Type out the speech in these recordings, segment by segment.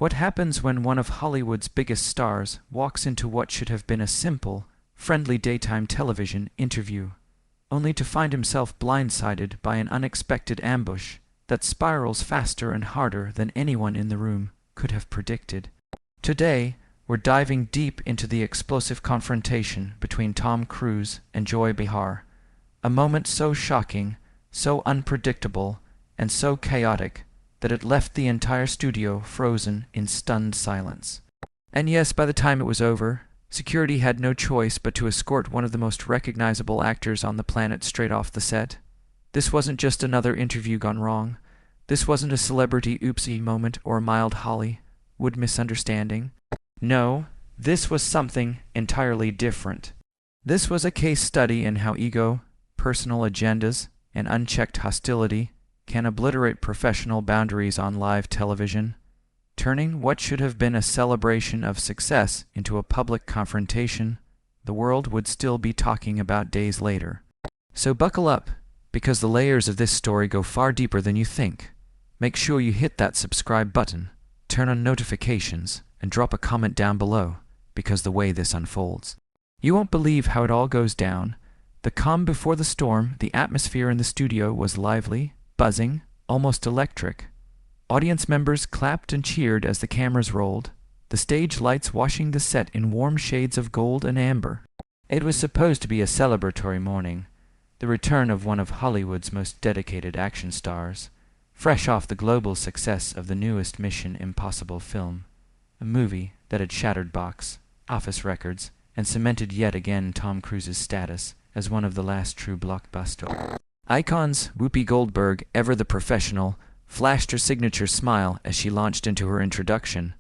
What happens when one of Hollywood's biggest stars walks into what should have been a simple, friendly daytime television interview, only to find himself blindsided by an unexpected ambush that spirals faster and harder than anyone in the room could have predicted? Today, we're diving deep into the explosive confrontation between Tom Cruise and Joy Behar, a moment so shocking, so unpredictable, and so chaotic that it left the entire studio frozen in stunned silence. And yes, by the time it was over, security had no choice but to escort one of the most recognizable actors on the planet straight off the set. This wasn't just another interview gone wrong. This wasn't a celebrity oopsie moment or a mild Hollywood misunderstanding. No, this was something entirely different. This was a case study in how ego, personal agendas, and unchecked hostility can obliterate professional boundaries on live television, turning what should have been a celebration of success into a public confrontation the world would still be talking about days later. So buckle up, because the layers of this story go far deeper than you think. Make sure you hit that subscribe button, turn on notifications, and drop a comment down below, because the way this unfolds, you won't believe how it all goes down. The calm before the storm, the atmosphere in the studio was lively, buzzing, almost electric. Audience members clapped and cheered as the cameras rolled, the stage lights washing the set in warm shades of gold and amber. It was supposed to be a celebratory morning, the return of one of Hollywood's most dedicated action stars, fresh off the global success of the newest Mission Impossible film, a movie that had shattered box office records and cemented yet again Tom Cruise's status as one of the last true blockbuster icons. Whoopi Goldberg, ever the professional, flashed her signature smile as she launched into her introduction.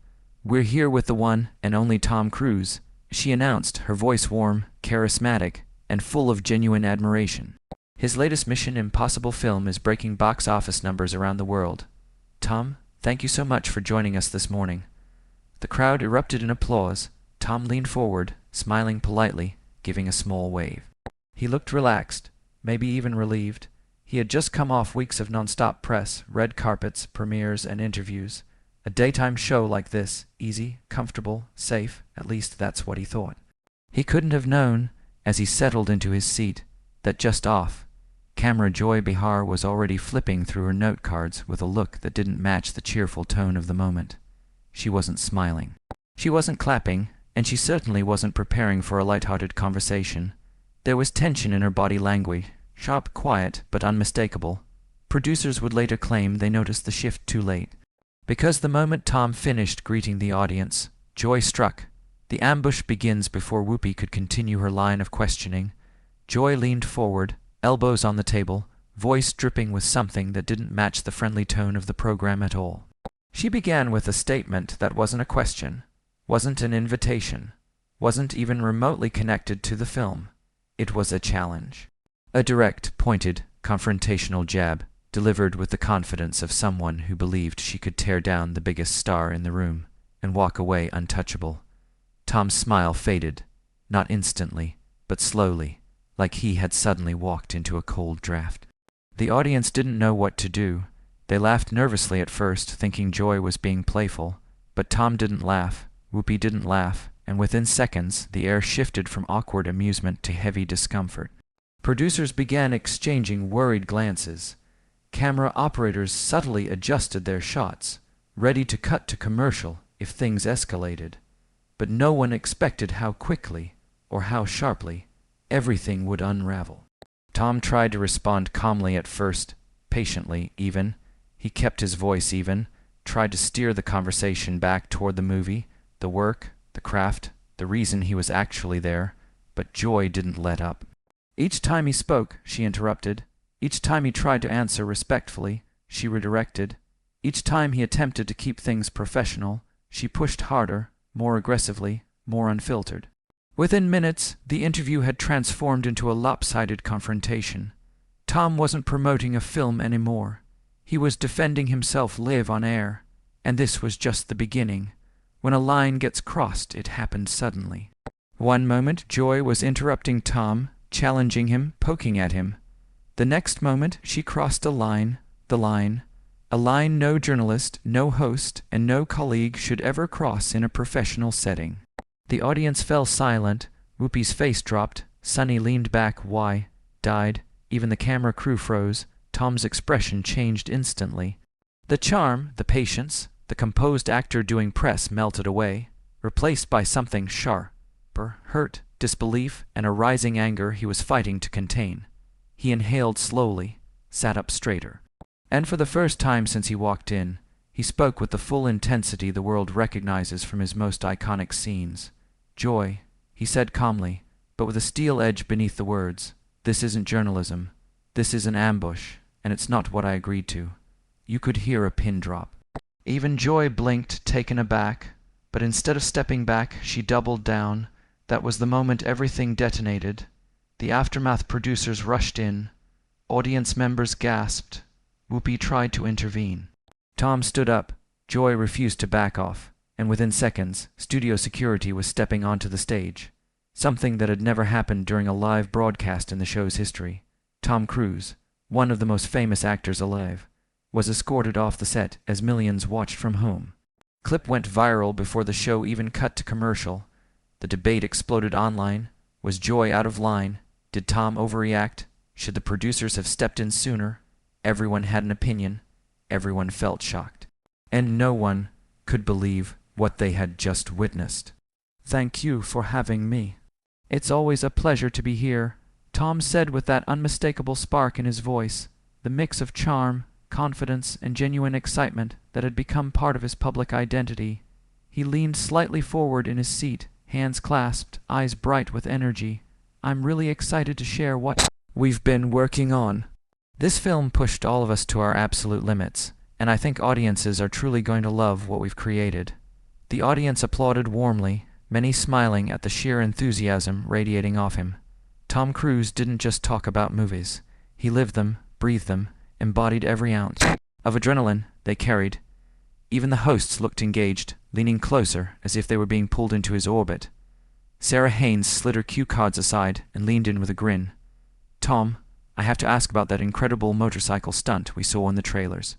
"We're here with the one and only Tom Cruise," she announced, her voice warm, charismatic, and full of genuine admiration. "His latest Mission Impossible film is breaking box office numbers around the world. Tom, thank you so much for joining us this morning." The crowd erupted in applause. Tom leaned forward, smiling politely, giving a small wave. He looked relaxed, maybe even relieved. He had just come off weeks of non-stop press, red carpets, premieres, and interviews. A daytime show like this, easy, comfortable, safe, at least that's what he thought. He couldn't have known, as he settled into his seat, that just off camera Joy Behar was already flipping through her note cards with a look that didn't match the cheerful tone of the moment. She wasn't smiling. She wasn't clapping, and she certainly wasn't preparing for a light-hearted conversation. There was tension in her body language, sharp, quiet, but unmistakable. Producers would later claim they noticed the shift too late. Because the moment Tom finished greeting the audience, Joy struck. The ambush begins before Whoopi could continue her line of questioning. Joy leaned forward, elbows on the table, voice dripping with something that didn't match the friendly tone of the program at all. She began with a statement that wasn't a question, wasn't an invitation, wasn't even remotely connected to the film. It was a challenge. A direct, pointed, confrontational jab, delivered with the confidence of someone who believed she could tear down the biggest star in the room and walk away untouchable. Tom's smile faded, not instantly, but slowly, like he had suddenly walked into a cold draft. The audience didn't know what to do. They laughed nervously at first, thinking Joy was being playful, but Tom didn't laugh, Whoopi didn't laugh, and within seconds the air shifted from awkward amusement to heavy discomfort. Producers began exchanging worried glances. Camera operators subtly adjusted their shots, ready to cut to commercial if things escalated. But no one expected how quickly, or how sharply, everything would unravel. Tom tried to respond calmly at first, patiently even. He kept his voice even, tried to steer the conversation back toward the movie, the work, the craft, the reason he was actually there, but Joy didn't let up. Each time he spoke, she interrupted. Each time he tried to answer respectfully, she redirected. Each time he attempted to keep things professional, she pushed harder, more aggressively, more unfiltered. Within minutes, the interview had transformed into a lopsided confrontation. Tom wasn't promoting a film anymore. He was defending himself live on air, and this was just the beginning. When a line gets crossed, it happened suddenly. One moment, Joy was interrupting Tom, challenging him, poking at him. The next moment, she crossed a line, A line no journalist, no host, and no colleague should ever cross in a professional setting. The audience fell silent. Whoopi's face dropped. Sonny leaned back. Why? Died. Even the camera crew froze. Tom's expression changed instantly. The charm, the patience, the composed actor doing press melted away, replaced by something sharper, hurt, disbelief, and a rising anger he was fighting to contain. He inhaled slowly, sat up straighter. And for the first time since he walked in, he spoke with the full intensity the world recognizes from his most iconic scenes. Joy, he said calmly, but with a steel edge beneath the words. This isn't journalism. This is an ambush, and it's not what I agreed to. You could hear a pin drop. Even Joy blinked, taken aback, but instead of stepping back, she doubled down. That was the moment everything detonated. The aftermath producers rushed in. Audience members gasped. Whoopi tried to intervene. Tom stood up. Joy refused to back off, and within seconds, studio security was stepping onto the stage. Something that had never happened during a live broadcast in the show's history. Tom Cruise, one of the most famous actors alive, was escorted off the set as millions watched from home. Clip went viral before the show even cut to commercial. The debate exploded online. Was Joy out of line? Did Tom overreact? Should the producers have stepped in sooner? Everyone had an opinion. Everyone felt shocked. And no one could believe what they had just witnessed. Thank you for having me. It's always a pleasure to be here, Tom said with that unmistakable spark in his voice, the mix of charm, confidence, and genuine excitement that had become part of his public identity. He leaned slightly forward in his seat, hands clasped, eyes bright with energy. I'm really excited to share what we've been working on. This film pushed all of us to our absolute limits, and I think audiences are truly going to love what we've created. The audience applauded warmly, many smiling at the sheer enthusiasm radiating off him. Tom Cruise didn't just talk about movies. He lived them, breathed them, embodied every ounce of adrenaline they carried. Even the hosts looked engaged, leaning closer as if they were being pulled into his orbit. Sarah Haynes slid her cue cards aside and leaned in with a grin. Tom, I have to ask about that incredible motorcycle stunt we saw in the trailers.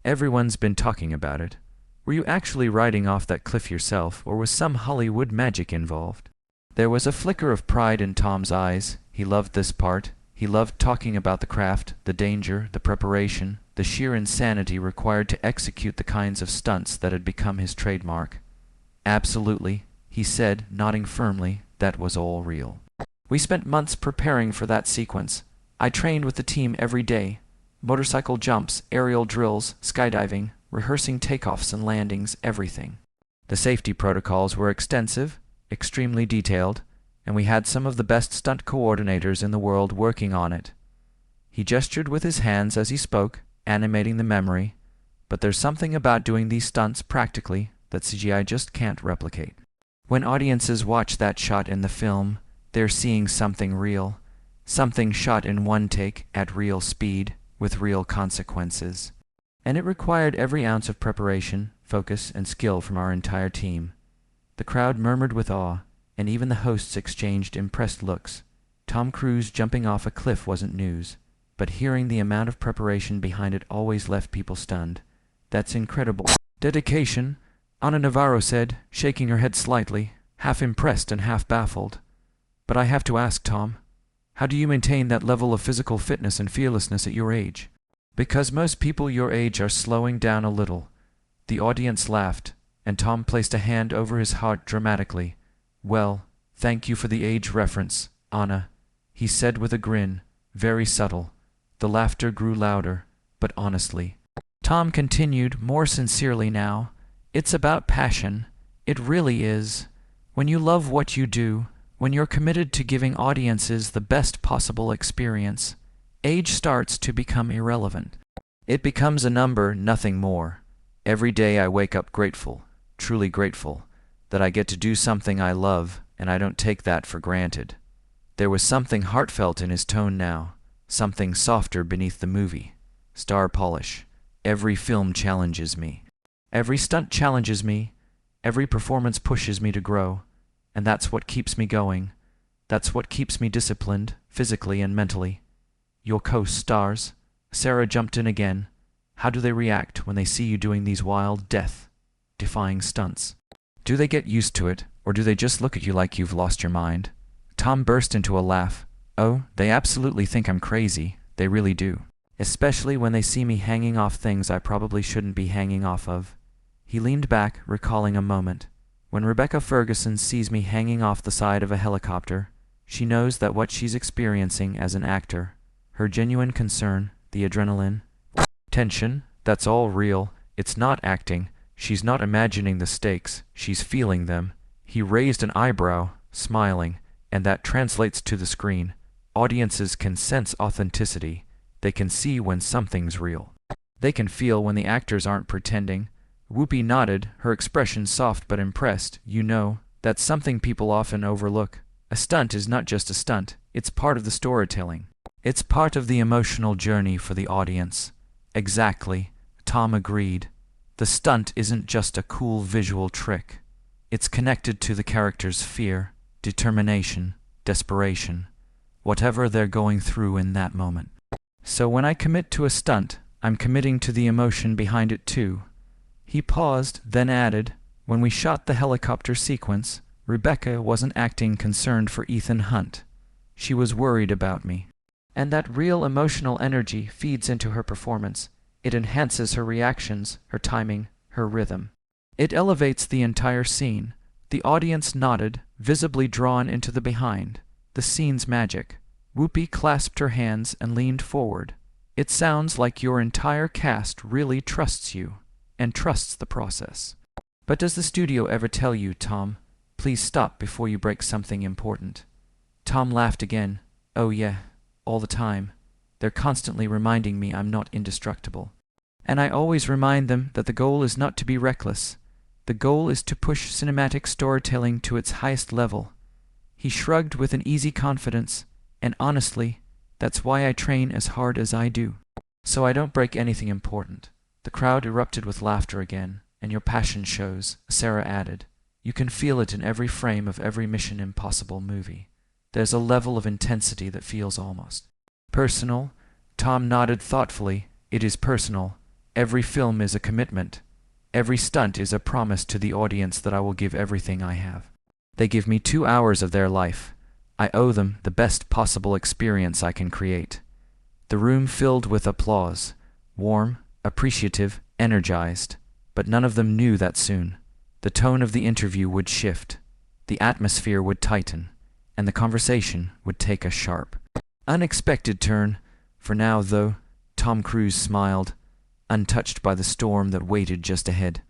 Everyone's been talking about it. Were you actually riding off that cliff yourself, or was some Hollywood magic involved? There was a flicker of pride in Tom's eyes. He loved this part. He loved talking about the craft, the danger, the preparation, the sheer insanity required to execute the kinds of stunts that had become his trademark. Absolutely, he said, nodding firmly, that was all real. We spent months preparing for that sequence. I trained with the team every day. Motorcycle jumps, aerial drills, skydiving, rehearsing takeoffs and landings, everything. The safety protocols were extensive, extremely detailed, and we had some of the best stunt coordinators in the world working on it. He gestured with his hands as he spoke, animating the memory, but there's something about doing these stunts practically that CGI just can't replicate. When audiences watch that shot in the film, they're seeing something real, something shot in one take at real speed, with real consequences. And it required every ounce of preparation, focus, and skill from our entire team. The crowd murmured with awe, and even the hosts exchanged impressed looks. Tom Cruise jumping off a cliff wasn't news, but hearing the amount of preparation behind it always left people stunned. That's incredible dedication, Ana Navarro said, shaking her head slightly, half impressed and half baffled. But I have to ask, Tom, how do you maintain that level of physical fitness and fearlessness at your age? Because most people your age are slowing down a little. The audience laughed, and Tom placed a hand over his heart dramatically. Well, thank you for the age reference, Anna, he said with a grin, very subtle. The laughter grew louder, but honestly. Tom continued, more sincerely now. It's about passion. It really is. When you love what you do, when you're committed to giving audiences the best possible experience, age starts to become irrelevant. It becomes a number, nothing more. Every day I wake up grateful, truly grateful, that I get to do something I love, and I don't take that for granted. There was something heartfelt in his tone now, something softer beneath the movie. Star polish. Every film challenges me. Every stunt challenges me. Every performance pushes me to grow. And that's what keeps me going. That's what keeps me disciplined, physically and mentally. Your co-stars. Sarah jumped in again. How do they react when they see you doing these wild, death-defying stunts? Do they get used to it, or do they just look at you like you've lost your mind? Tom burst into a laugh. Oh, they absolutely think I'm crazy. They really do. Especially when they see me hanging off things I probably shouldn't be hanging off of. He leaned back, recalling a moment. When Rebecca Ferguson sees me hanging off the side of a helicopter, she knows that what she's experiencing as an actor, her genuine concern, the adrenaline, tension, that's all real. It's not acting. She's not imagining the stakes. She's feeling them. He raised an eyebrow, smiling, and that translates to the screen. Audiences can sense authenticity. They can see when something's real. They can feel when the actors aren't pretending. Whoopi nodded, her expression soft but impressed. You know, that's something people often overlook. A stunt is not just a stunt. It's part of the storytelling. It's part of the emotional journey for the audience. Exactly, Tom agreed. The stunt isn't just a cool visual trick. It's connected to the character's fear, determination, desperation, whatever they're going through in that moment. So when I commit to a stunt, I'm committing to the emotion behind it too. He paused, then added, when we shot the helicopter sequence, Rebecca wasn't acting concerned for Ethan Hunt. She was worried about me. And that real emotional energy feeds into her performance. It enhances her reactions, her timing, her rhythm. It elevates the entire scene. The audience nodded, visibly drawn into the behind. The scene's magic. Whoopi clasped her hands and leaned forward. It sounds like your entire cast really trusts you, and trusts the process. But does the studio ever tell you, Tom, please stop before you break something important? Tom laughed again. Oh yeah, all the time. They're constantly reminding me I'm not indestructible. And I always remind them that the goal is not to be reckless. The goal is to push cinematic storytelling to its highest level. He shrugged with an easy confidence, and honestly, that's why I train as hard as I do. So I don't break anything important. The crowd erupted with laughter again, and your passion shows, Sarah added. You can feel it in every frame of every Mission Impossible movie. There's a level of intensity that feels almost personal. Tom nodded thoughtfully. It is personal. Every film is a commitment. Every stunt is a promise to the audience that I will give everything I have. They give me 2 hours of their life. I owe them the best possible experience I can create. The room filled with applause, warm, appreciative, energized, but none of them knew that soon. The tone of the interview would shift, the atmosphere would tighten, and the conversation would take a sharp, unexpected turn. For now, though, Tom Cruise smiled, untouched by the storm that waited just ahead.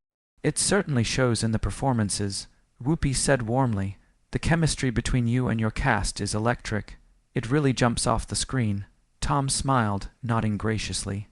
It certainly shows in the performances, Whoopi said warmly. The chemistry between you and your cast is electric. It really jumps off the screen. Tom smiled, nodding graciously.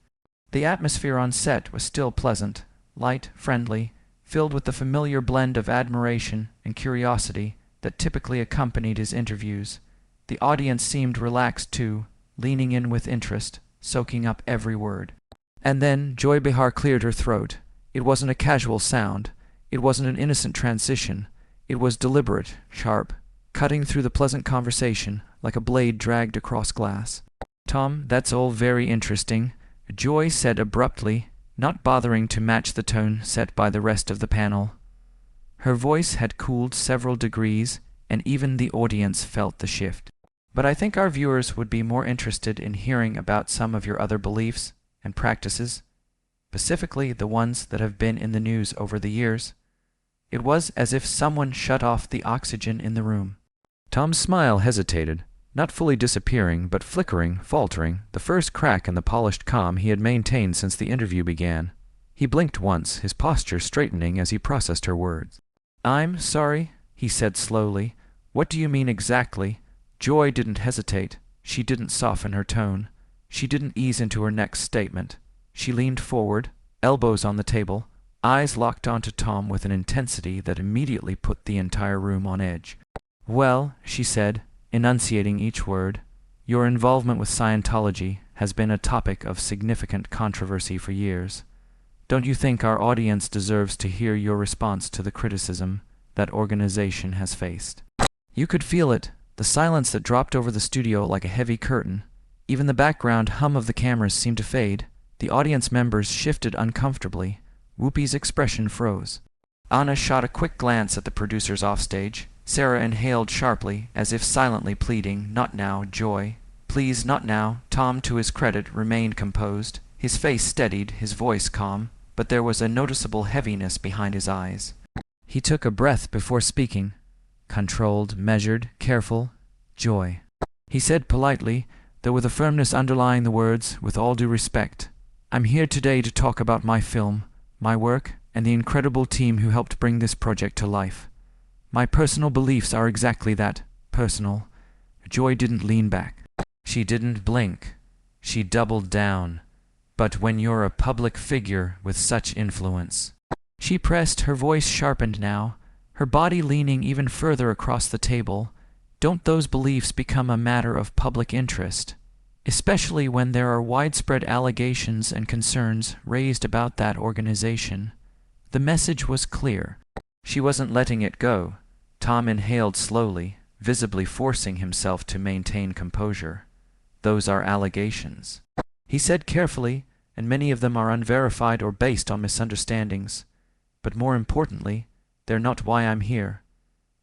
The atmosphere on set was still pleasant, light, friendly, filled with the familiar blend of admiration and curiosity that typically accompanied his interviews. The audience seemed relaxed too, leaning in with interest, soaking up every word. And then Joy Behar cleared her throat. It wasn't a casual sound. It wasn't an innocent transition. It was deliberate, sharp, cutting through the pleasant conversation like a blade dragged across glass. Tom, that's all very interesting, Joy said abruptly, not bothering to match the tone set by the rest of the panel. Her voice had cooled several degrees, and even the audience felt the shift. But I think our viewers would be more interested in hearing about some of your other beliefs and practices, specifically the ones that have been in the news over the years. It was as if someone shut off the oxygen in the room. Tom's smile hesitated, not fully disappearing, but flickering, faltering, the first crack in the polished calm he had maintained since the interview began. He blinked once, his posture straightening as he processed her words. I'm sorry, he said slowly. What do you mean exactly? Joy didn't hesitate. She didn't soften her tone. She didn't ease into her next statement. She leaned forward, elbows on the table, eyes locked onto Tom with an intensity that immediately put the entire room on edge. Well, she said, enunciating each word, your involvement with Scientology has been a topic of significant controversy for years. Don't you think our audience deserves to hear your response to the criticism that organization has faced? You could feel it, the silence that dropped over the studio like a heavy curtain. Even the background hum of the cameras seemed to fade. The audience members shifted uncomfortably. Whoopi's expression froze. Anna shot a quick glance at the producers offstage. Sarah inhaled sharply, as if silently pleading, "Not now, Joy. Please, not now." Tom, to his credit, remained composed. His face steadied, his voice calm, but there was a noticeable heaviness behind his eyes. He took a breath before speaking. Controlled, measured, careful. "Joy," he said politely, though with a firmness underlying the words, "with all due respect, I'm here today to talk about my film, my work, and the incredible team who helped bring this project to life. My personal beliefs are exactly that, personal." Joy didn't lean back. She didn't blink. She doubled down. "But when you're a public figure with such influence..." She pressed, her voice sharpened now, her body leaning even further across the table. "Don't those beliefs become a matter of public interest, especially when there are widespread allegations and concerns raised about that organization?" The message was clear. She wasn't letting it go. Tom inhaled slowly, visibly forcing himself to maintain composure. "Those are allegations," he said carefully, "and many of them are unverified or based on misunderstandings. But more importantly, they're not why I'm here.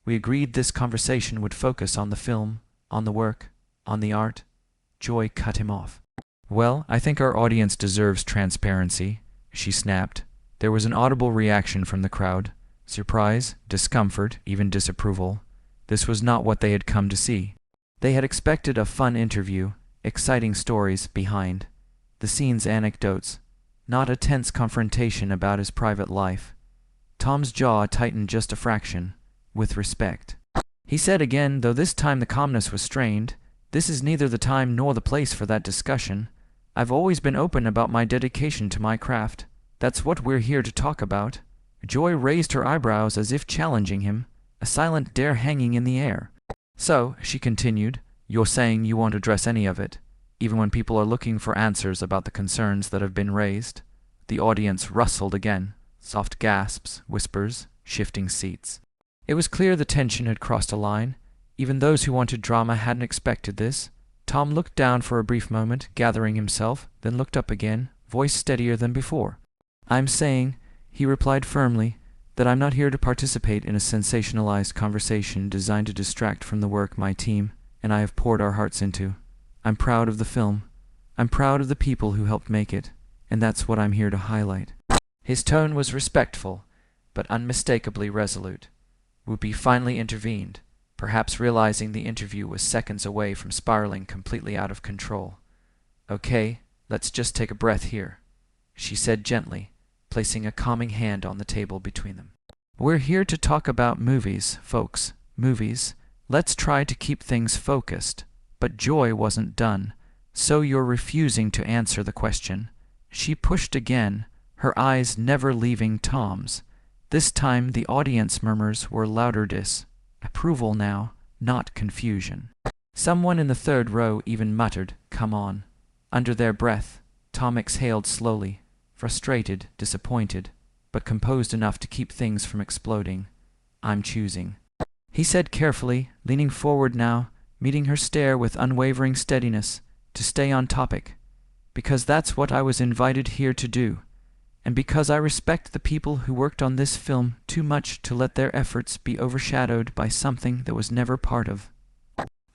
We agreed this conversation would focus on the film, on the work, on the art." Joy cut him off. "Well, I think our audience deserves transparency," she snapped. There was an audible reaction from the crowd. Surprise, discomfort, even disapproval. This was not what they had come to see. They had expected a fun interview, exciting stories behind the scenes anecdotes, not a tense confrontation about his private life. Tom's jaw tightened just a fraction. "With respect," he said again, though this time the calmness was strained. "This is neither the time nor the place for that discussion. I've always been open about my dedication to my craft. That's what we're here to talk about." Joy raised her eyebrows as if challenging him, a silent dare hanging in the air. "So," she continued, "you're saying you won't address any of it, even when people are looking for answers about the concerns that have been raised?" The audience rustled again. Soft gasps, whispers, shifting seats. It was clear the tension had crossed a line. Even those who wanted drama hadn't expected this. Tom looked down for a brief moment, gathering himself, then looked up again, voice steadier than before. "I'm saying," he replied firmly, "that I'm not here to participate in a sensationalized conversation designed to distract from the work my team and I have poured our hearts into. I'm proud of the film. I'm proud of the people who helped make it, and that's what I'm here to highlight." His tone was respectful, but unmistakably resolute. Whoopi finally intervened, perhaps realizing the interview was seconds away from spiraling completely out of control. "Okay, let's just take a breath here," she said gently, placing a calming hand on the table between them. "We're here to talk about movies, folks. Movies. Let's try to keep things focused." But Joy wasn't done. "So you're refusing to answer the question?" She pushed again, her eyes never leaving Tom's. This time the audience murmurs were louder approval now, not confusion. Someone in the third row even muttered, "Come on." Under their breath, Tom exhaled slowly, frustrated, disappointed, but composed enough to keep things from exploding. "I'm choosing," he said carefully, leaning forward now, meeting her stare with unwavering steadiness, "to stay on topic. Because that's what I was invited here to do. And because I respect the people who worked on this film too much to let their efforts be overshadowed by something that was never part of."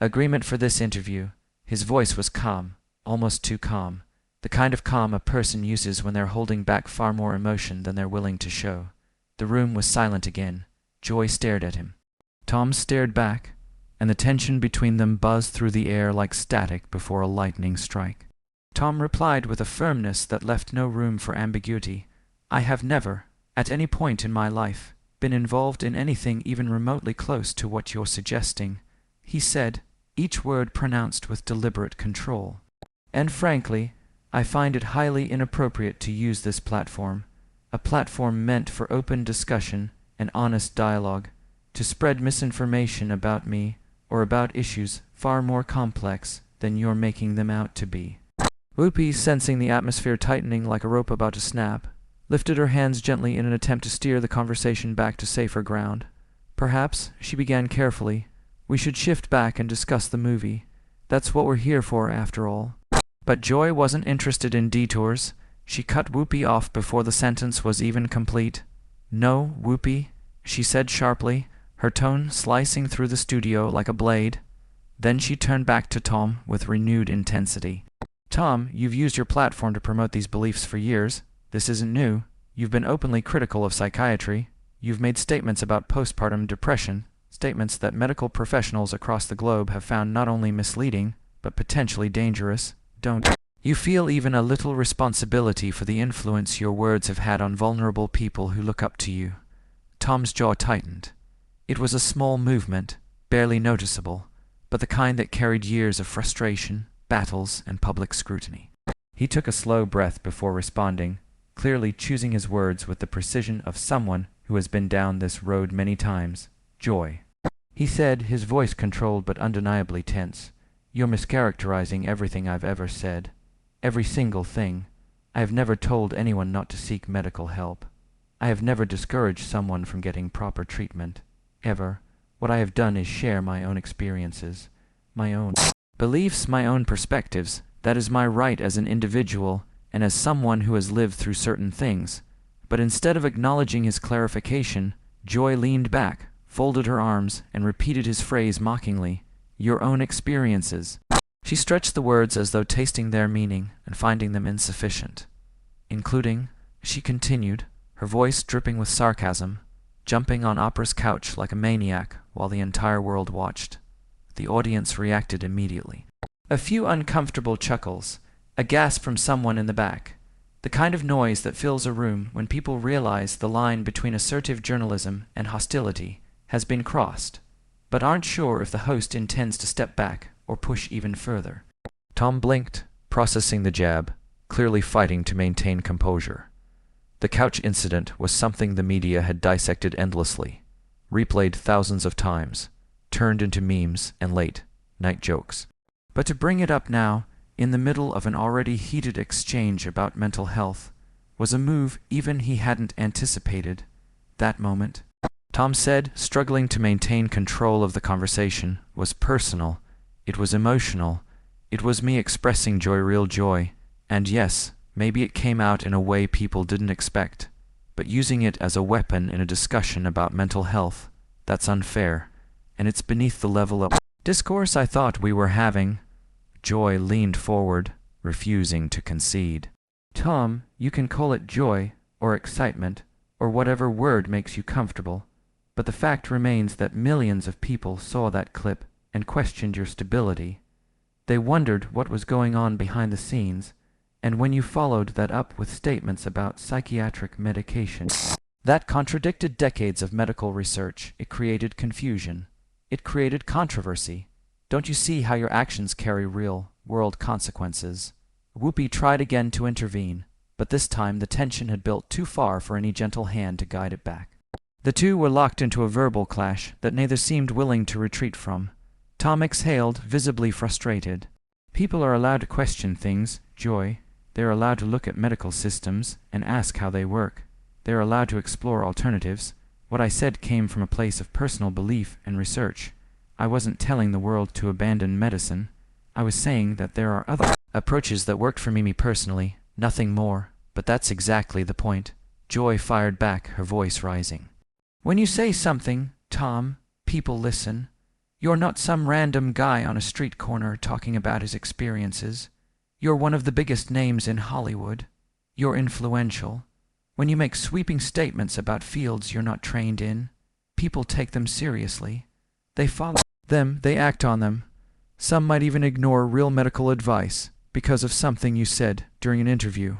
Agreement for this interview. His voice was calm, almost too calm, the kind of calm a person uses when they're holding back far more emotion than they're willing to show. The room was silent again. Joy stared at him. Tom stared back, and the tension between them buzzed through the air like static before a lightning strike. Tom replied with a firmness that left no room for ambiguity. "I have never, at any point in my life, been involved in anything even remotely close to what you're suggesting," he said, each word pronounced with deliberate control. "And frankly, I find it highly inappropriate to use this platform, a platform meant for open discussion and honest dialogue, to spread misinformation about me or about issues far more complex than you're making them out to be." Whoopi, sensing the atmosphere tightening like a rope about to snap, lifted her hands gently in an attempt to steer the conversation back to safer ground. "Perhaps," she began carefully, "we should shift back and discuss the movie. That's what we're here for, after all." But Joy wasn't interested in detours. She cut Whoopi off before the sentence was even complete. "No, Whoopi," she said sharply, her tone slicing through the studio like a blade. Then she turned back to Tom with renewed intensity. "Tom, you've used your platform to promote these beliefs for years. This isn't new. You've been openly critical of psychiatry. You've made statements about postpartum depression, statements that medical professionals across the globe have found not only misleading, but potentially dangerous. Don't you feel even a little responsibility for the influence your words have had on vulnerable people who look up to you?" Tom's jaw tightened. It was a small movement, barely noticeable, but the kind that carried years of frustration, battles, and public scrutiny. He took a slow breath before responding, clearly choosing his words with the precision of someone who has been down this road many times. "Joy," he said, his voice controlled but undeniably tense, "you're mischaracterizing everything I've ever said. Every single thing. I have never told anyone not to seek medical help. I have never discouraged someone from getting proper treatment. Ever. What I have done is share my own experiences, my own beliefs, my own perspectives. That is my right as an individual and as someone who has lived through certain things." But instead of acknowledging his clarification, Joy leaned back, folded her arms, and repeated his phrase mockingly, "Your own experiences." She stretched the words as though tasting their meaning and finding them insufficient. "Including," she continued, her voice dripping with sarcasm, "jumping on Opera's couch like a maniac while the entire world watched." The audience reacted immediately. A few uncomfortable chuckles, a gasp from someone in the back. The kind of noise that fills a room when people realize the line between assertive journalism and hostility has been crossed, but aren't sure if the host intends to step back or push even further. Tom blinked, processing the jab, clearly fighting to maintain composure. The couch incident was something the media had dissected endlessly, replayed thousands of times, turned into memes and late-night jokes. But to bring it up now, in the middle of an already heated exchange about mental health, was a move even he hadn't anticipated. That moment, Tom said, struggling to maintain control of the conversation, was personal. It was emotional. It was me expressing joy, real joy. And yes, maybe it came out in a way people didn't expect. But using it as a weapon in a discussion about mental health, that's unfair. And it's beneath the level of discourse I thought we were having. Joy leaned forward, refusing to concede. "Tom, you can call it joy, or excitement, or whatever word makes you comfortable. But the fact remains that millions of people saw that clip and questioned your stability. They wondered what was going on behind the scenes, and when you followed that up with statements about psychiatric medication that contradicted decades of medical research, it created confusion. It created controversy. Don't you see how your actions carry real-world consequences?" Whoopi tried again to intervene, but this time the tension had built too far for any gentle hand to guide it back. The two were locked into a verbal clash that neither seemed willing to retreat from. Tom exhaled, visibly frustrated. "People are allowed to question things, Joy. They are allowed to look at medical systems and ask how they work. They are allowed to explore alternatives. What I said came from a place of personal belief and research. I wasn't telling the world to abandon medicine. I was saying that there are other approaches that worked for me personally, nothing more. But that's exactly the point." Joy fired back, her voice rising. "When you say something, Tom, people listen. You're not some random guy on a street corner talking about his experiences. You're one of the biggest names in Hollywood. You're influential. When you make sweeping statements about fields you're not trained in, people take them seriously. They follow them, they act on them. Some might even ignore real medical advice because of something you said during an interview."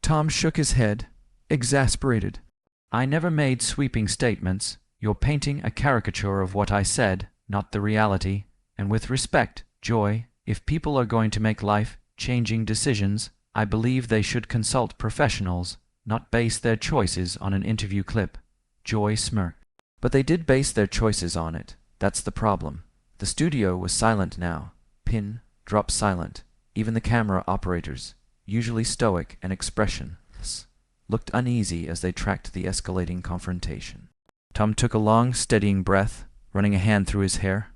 Tom shook his head, exasperated. "I never made sweeping statements. You're painting a caricature of what I said, not the reality. And with respect, Joy, if people are going to make life-changing decisions, I believe they should consult professionals, not base their choices on an interview clip." Joy smirked. But they did base their choices on it. That's the problem. The studio was silent now. Pin drop silent. Even the camera operators, usually stoic and expressionless, looked uneasy as they tracked the escalating confrontation. Tom took a long, steadying breath, running a hand through his hair.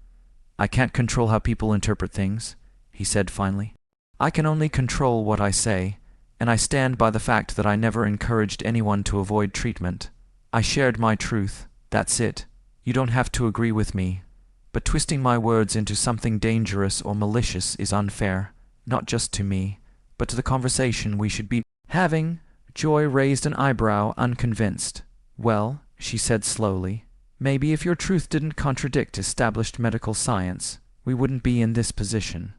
"I can't control how people interpret things," he said finally. "I can only control what I say, and I stand by the fact that I never encouraged anyone to avoid treatment. I shared my truth, that's it. You don't have to agree with me, but twisting my words into something dangerous or malicious is unfair, not just to me, but to the conversation we should be having. Joy raised an eyebrow, unconvinced. Well, she said slowly, maybe if your truth didn't contradict established medical science, we wouldn't be in this position.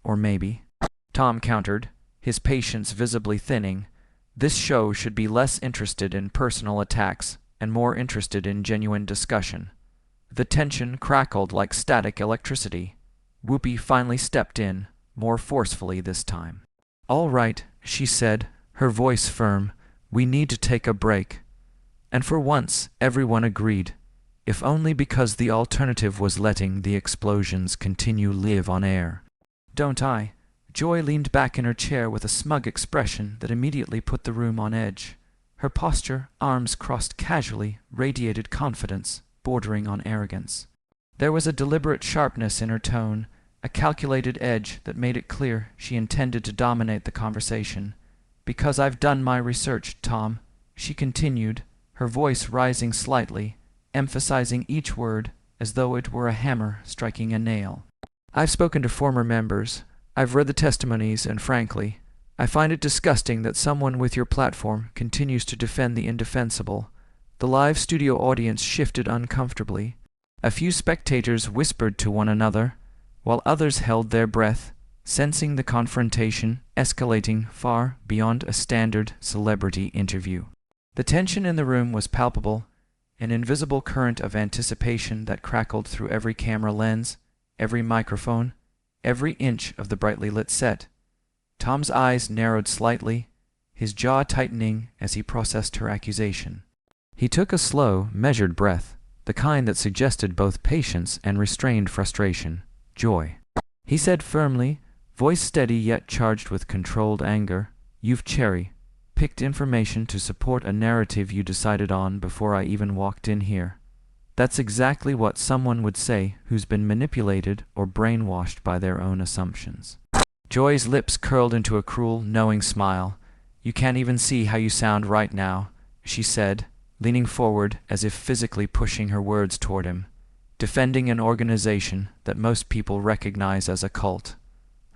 Or maybe, Tom countered, his patience visibly thinning, this show should be less interested in personal attacks and more interested in genuine discussion. The tension crackled like static electricity. Whoopi finally stepped in, more forcefully this time. All right, she said, her voice firm, we need to take a break. And for once, everyone agreed, if only because the alternative was letting the explosions continue live on air. Don't I? Joy leaned back in her chair with a smug expression that immediately put the room on edge. Her posture, arms crossed casually, radiated confidence, bordering on arrogance. There was a deliberate sharpness in her tone, a calculated edge that made it clear she intended to dominate the conversation. Because I've done my research, Tom, she continued, her voice rising slightly, emphasizing each word as though it were a hammer striking a nail. I've spoken to former members. I've read the testimonies, and frankly, I find it disgusting that someone with your platform continues to defend the indefensible. The live studio audience shifted uncomfortably. A few spectators whispered to one another, while others held their breath, sensing the confrontation escalating far beyond a standard celebrity interview. The tension in the room was palpable, an invisible current of anticipation that crackled through every camera lens, every microphone, every inch of the brightly lit set. Tom's eyes narrowed slightly, his jaw tightening as he processed her accusation. He took a slow, measured breath, the kind that suggested both patience and restrained frustration. Joy. He said firmly, voice steady yet charged with controlled anger, you've cherry-picked information to support a narrative you decided on before I even walked in here. That's exactly what someone would say who's been manipulated or brainwashed by their own assumptions. Joy's lips curled into a cruel, knowing smile. You can't even see how you sound right now, she said, leaning forward as if physically pushing her words toward him, defending an organization that most people recognize as a cult.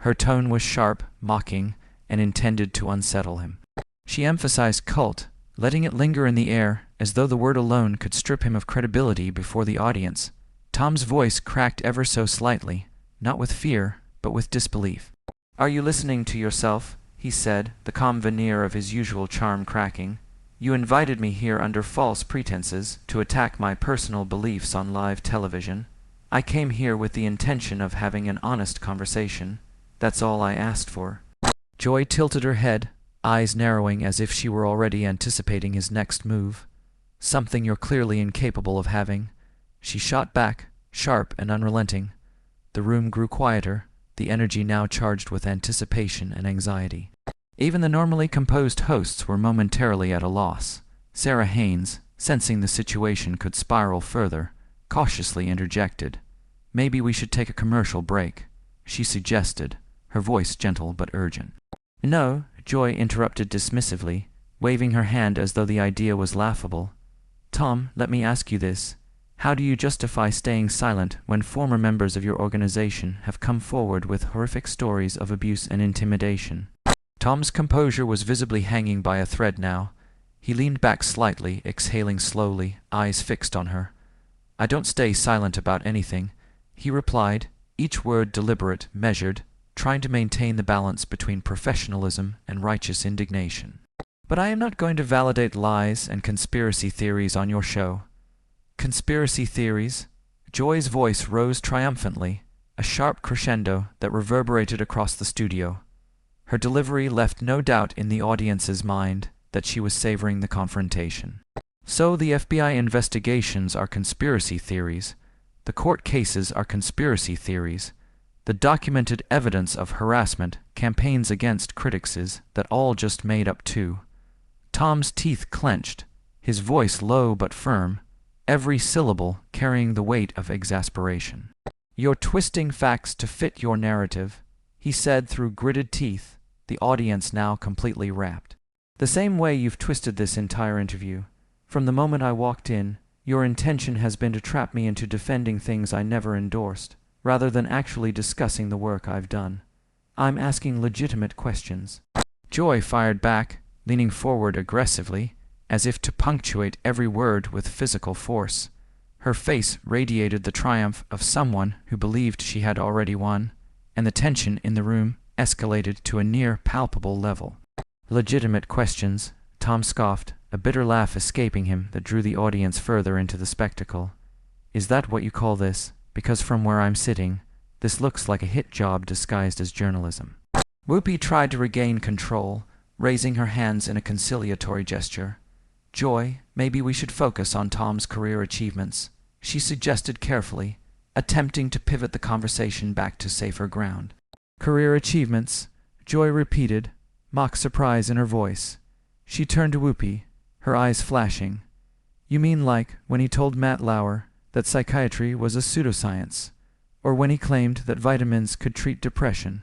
Her tone was sharp, mocking, and intended to unsettle him. She emphasized cult, letting it linger in the air as though the word alone could strip him of credibility before the audience. Tom's voice cracked ever so slightly, not with fear, but with disbelief. Are you listening to yourself? He said, the calm veneer of his usual charm cracking. You invited me here under false pretenses to attack my personal beliefs on live television. I came here with the intention of having an honest conversation. That's all I asked for. Joy tilted her head, eyes narrowing as if she were already anticipating his next move. Something you're clearly incapable of having. She shot back, sharp and unrelenting. The room grew quieter, the energy now charged with anticipation and anxiety. Even the normally composed hosts were momentarily at a loss. Sarah Haynes, sensing the situation could spiral further, cautiously interjected. Maybe we should take a commercial break, she suggested, her voice gentle but urgent. No, Joy interrupted dismissively, waving her hand as though the idea was laughable. Tom, let me ask you this. How do you justify staying silent when former members of your organization have come forward with horrific stories of abuse and intimidation? Tom's composure was visibly hanging by a thread now. He leaned back slightly, exhaling slowly, eyes fixed on her. I don't stay silent about anything, he replied, each word deliberate, measured, trying to maintain the balance between professionalism and righteous indignation. But I am not going to validate lies and conspiracy theories on your show. Conspiracy theories? Joy's voice rose triumphantly, a sharp crescendo that reverberated across the studio. Her delivery left no doubt in the audience's mind that she was savoring the confrontation. So the FBI investigations are conspiracy theories. The court cases are conspiracy theories. The documented evidence of harassment, campaigns against critics is that all just made up too. Tom's teeth clenched, his voice low but firm, every syllable carrying the weight of exasperation. You're twisting facts to fit your narrative, he said through gritted teeth, the audience now completely rapt. "The same way you've twisted this entire interview. From the moment I walked in, your intention has been to trap me into defending things I never endorsed, rather than actually discussing the work I've done. I'm asking legitimate questions." Joy fired back, leaning forward aggressively, as if to punctuate every word with physical force. Her face radiated the triumph of someone who believed she had already won, and the tension in the room escalated to a near palpable level. "Legitimate questions," Tom scoffed, a bitter laugh escaping him that drew the audience further into the spectacle. "Is that what you call this? Because from where I'm sitting, this looks like a hit job disguised as journalism." Whoopi tried to regain control, raising her hands in a conciliatory gesture. "Joy, maybe we should focus on Tom's career achievements," she suggested carefully, attempting to pivot the conversation back to safer ground. "Career achievements," Joy repeated, mock surprise in her voice. She turned to Whoopi, her eyes flashing. "You mean like when he told Matt Lauer that psychiatry was a pseudoscience, or when he claimed that vitamins could treat depression?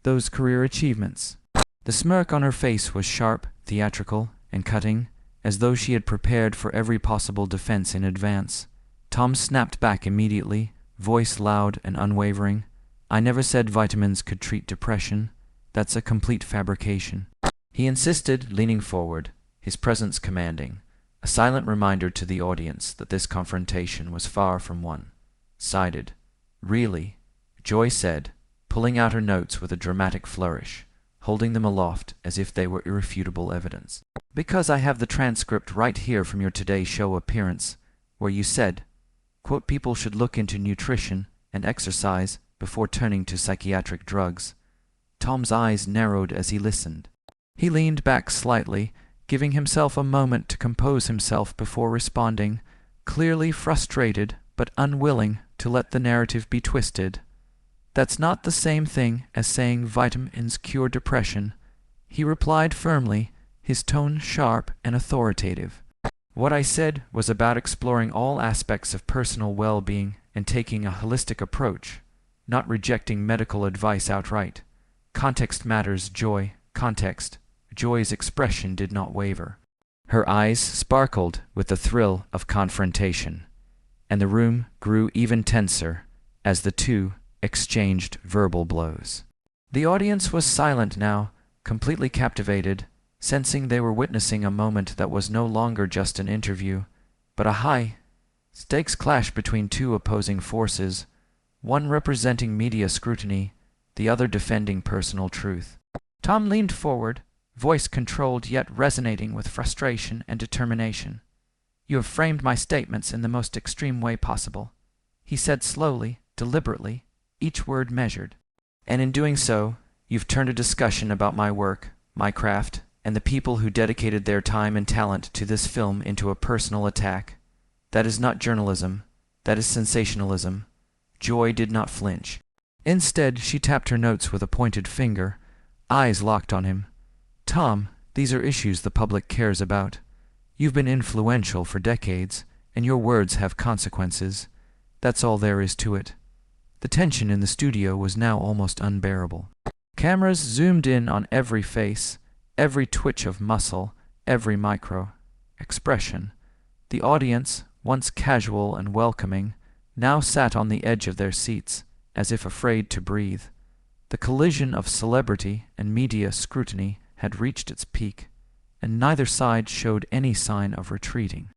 Those career achievements?" The smirk on her face was sharp, theatrical, and cutting, as though she had prepared for every possible defense in advance. Tom snapped back immediately, voice loud and unwavering. "I never said vitamins could treat depression. That's a complete fabrication." He insisted, leaning forward, his presence commanding, a silent reminder to the audience that this confrontation was far from one-sided. "Really," Joy said, pulling out her notes with a dramatic flourish, holding them aloft as if they were irrefutable evidence. "Because I have the transcript right here from your Today Show appearance, where you said, quote, people should look into nutrition and exercise before turning to psychiatric drugs." Tom's eyes narrowed as he listened. He leaned back slightly, giving himself a moment to compose himself before responding, clearly frustrated but unwilling to let the narrative be twisted. "That's not the same thing as saying vitamins cure depression," he replied firmly, his tone sharp and authoritative. "What I said was about exploring all aspects of personal well-being and taking a holistic approach, not rejecting medical advice outright. Context matters, Joy, context." Joy's expression did not waver. Her eyes sparkled with the thrill of confrontation, and the room grew even tenser as the two exchanged verbal blows. The audience was silent now, completely captivated, sensing they were witnessing a moment that was no longer just an interview, but a high-stakes clash between two opposing forces, one representing media scrutiny, the other defending personal truth. Tom leaned forward, voice controlled yet resonating with frustration and determination. "You have framed my statements in the most extreme way possible," he said slowly, deliberately, each word measured. "And in doing so, you've turned a discussion about my work, my craft, and the people who dedicated their time and talent to this film into a personal attack. That is not journalism. That is sensationalism." Joy did not flinch. Instead, she tapped her notes with a pointed finger, eyes locked on him. "Tom, these are issues the public cares about. You've been influential for decades, and your words have consequences. That's all there is to it." The tension in the studio was now almost unbearable. Cameras zoomed in on every face, every twitch of muscle, every micro-expression. The audience, once casual and welcoming, now sat on the edge of their seats, as if afraid to breathe. The collision of celebrity and media scrutiny had reached its peak, and neither side showed any sign of retreating.